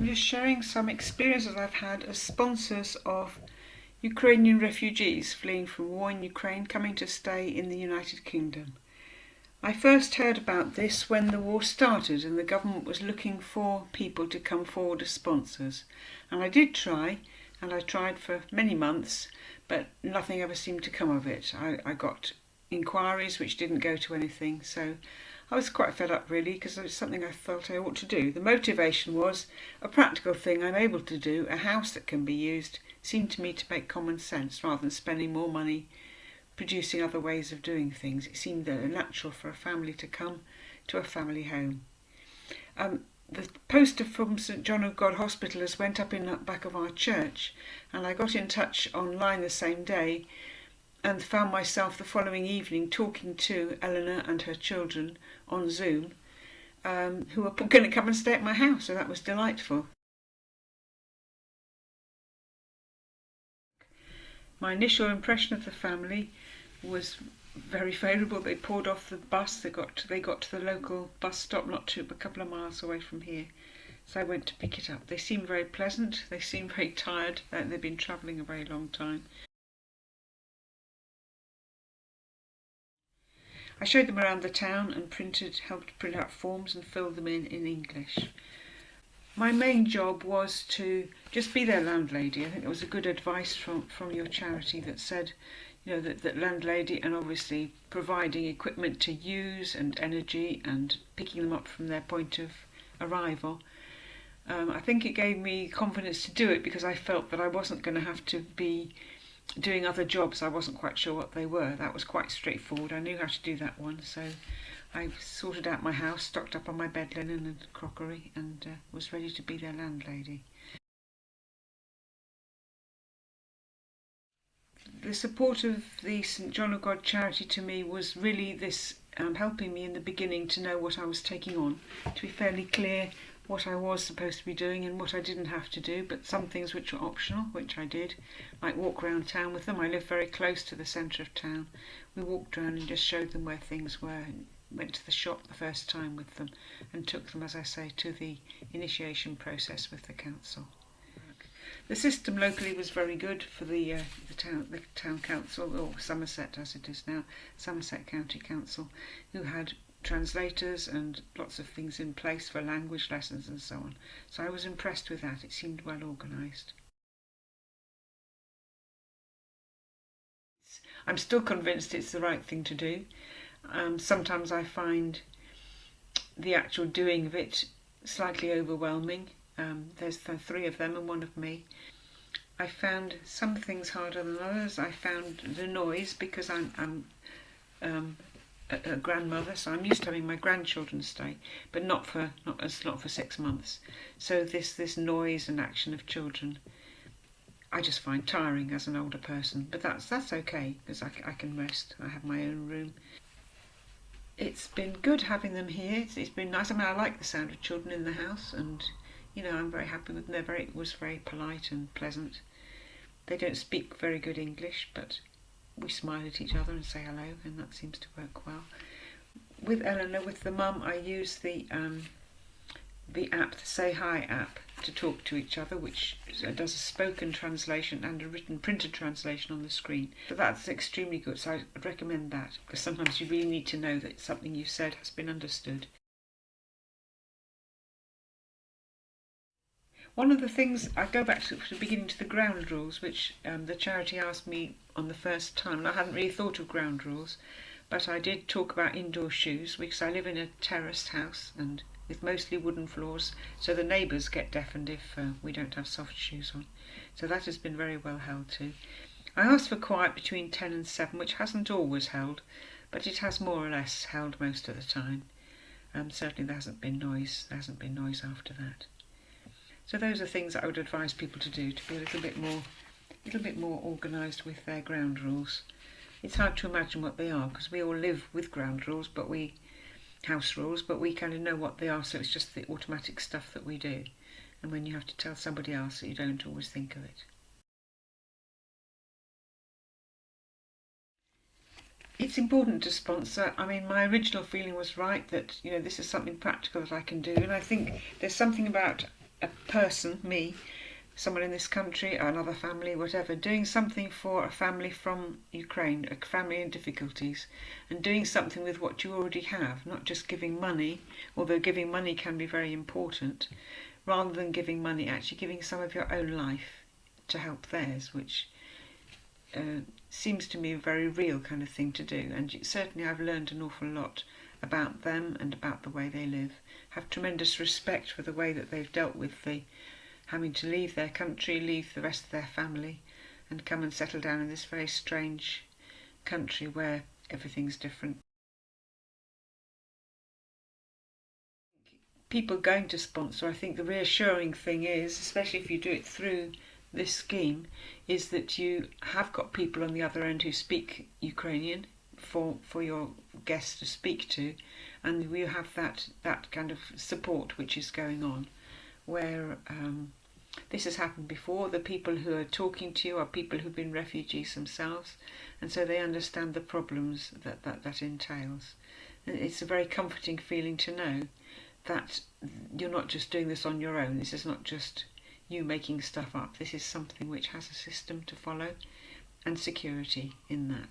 I'm just sharing some experiences I've had as sponsors of Ukrainian refugees fleeing from war in Ukraine coming to stay in the United Kingdom. I first heard about this when the war started and the government was looking for people to come forward as sponsors. And I did try, and I tried for many months, but nothing ever seemed to come of it. I got inquiries which didn't go to anything, so I was quite fed up really, because it was something I felt I ought to do. The motivation was a practical thing I'm able to do, a house that can be used, seemed to me to make common sense rather than spending more money producing other ways of doing things. It seemed natural for a family to come to a family home. The poster from SJOG Hospitals went up in the back of our church, and I got in touch online the same day and found myself the following evening talking to Eleanor and her children on Zoom, who were going to come and stay at my house, so that was delightful. My initial impression of the family was very favourable. They poured off the bus, they got to the local bus stop, a couple of miles away from here, so I went to pick it up. They seemed very pleasant, they seemed very tired, they'd been travelling a very long time. I showed them around the town and helped print out forms and fill them in English. My main job was to just be their landlady. I think there was a good advice from your charity that said, that landlady, and obviously providing equipment to use and energy and picking them up from their point of arrival. I think it gave me confidence to do it because I felt that I wasn't going to have to be doing other jobs. I wasn't quite sure what they were. That was quite straightforward. I knew how to do that one, so I sorted out my house, stocked up on my bed linen and crockery, and was ready to be their landlady. The support of the St John of God charity to me was really this helping me in the beginning to know what I was taking on, to be fairly clear what I was supposed to be doing and what I didn't have to do, but some things which were optional, which I did, like walk around town with them. I live very close to the centre of town. We walked around and just showed them where things were, and went to the shop the first time with them and took them, as I say, to the initiation process with the council. The system locally was very good for the town council, or Somerset as it is now, Somerset County Council, who had translators and lots of things in place for language lessons and so on. So I was impressed with that. It seemed well organised. I'm still convinced it's the right thing to do. Sometimes I find the actual doing of it slightly overwhelming. There's the three of them and one of me. I found some things harder than others. I found the noise, because I'm a grandmother, so I'm used to having my grandchildren stay, but not for 6 months. So this noise and action of children, I just find tiring as an older person. But that's okay, because I can rest. I have my own room. It's been good having them here. It's been nice. I mean, I like the sound of children in the house, and I'm very happy with them. It was very polite and pleasant. They don't speak very good English, but we smile at each other and say hello, and that seems to work well. With Eleanor, with the mum, I use the app, the Say Hi app, to talk to each other, which does a spoken translation and a written printed translation on the screen. So that's extremely good, so I'd recommend that, because sometimes you really need to know that something you said has been understood. One of the things, I go back to the beginning, to the ground rules, which the charity asked me on the first time, and I hadn't really thought of ground rules, but I did talk about indoor shoes, because I live in a terraced house and with mostly wooden floors, so the neighbours get deafened if we don't have soft shoes on. So that has been very well held too. I asked for quiet between 10 and 7, which hasn't always held, but it has more or less held most of the time. Certainly there hasn't been noise after that. So those are things that I would advise people to do, to be a little bit more organised with their ground rules. It's hard to imagine what they are, because we all live with ground rules, house rules, but we kind of know what they are, so it's just the automatic stuff that we do. And when you have to tell somebody else, you don't always think of it. It's important to sponsor. I mean, my original feeling was right, that this is something practical that I can do, and I think there's something about a person, me, someone in this country, another family, whatever, doing something for a family from Ukraine, a family in difficulties, and doing something with what you already have, not just giving money, although giving money can be very important, rather than giving money, actually giving some of your own life to help theirs, which seems to me a very real kind of thing to do. And certainly I've learned an awful lot about them and about the way they live. Have tremendous respect for the way that they've dealt with the having to leave their country, leave the rest of their family, and come and settle down in this very strange country where everything's different. People going to sponsor, I think the reassuring thing is, especially if you do it through this scheme, is that you have got people on the other end who speak Ukrainian for your guests to speak to, and we have that kind of support which is going on, where this has happened before. The people who are talking to you are people who've been refugees themselves, and so they understand the problems that entails. And it's a very comforting feeling to know that you're not just doing this on your own. This is not just you making stuff up. This is something which has a system to follow and security in that.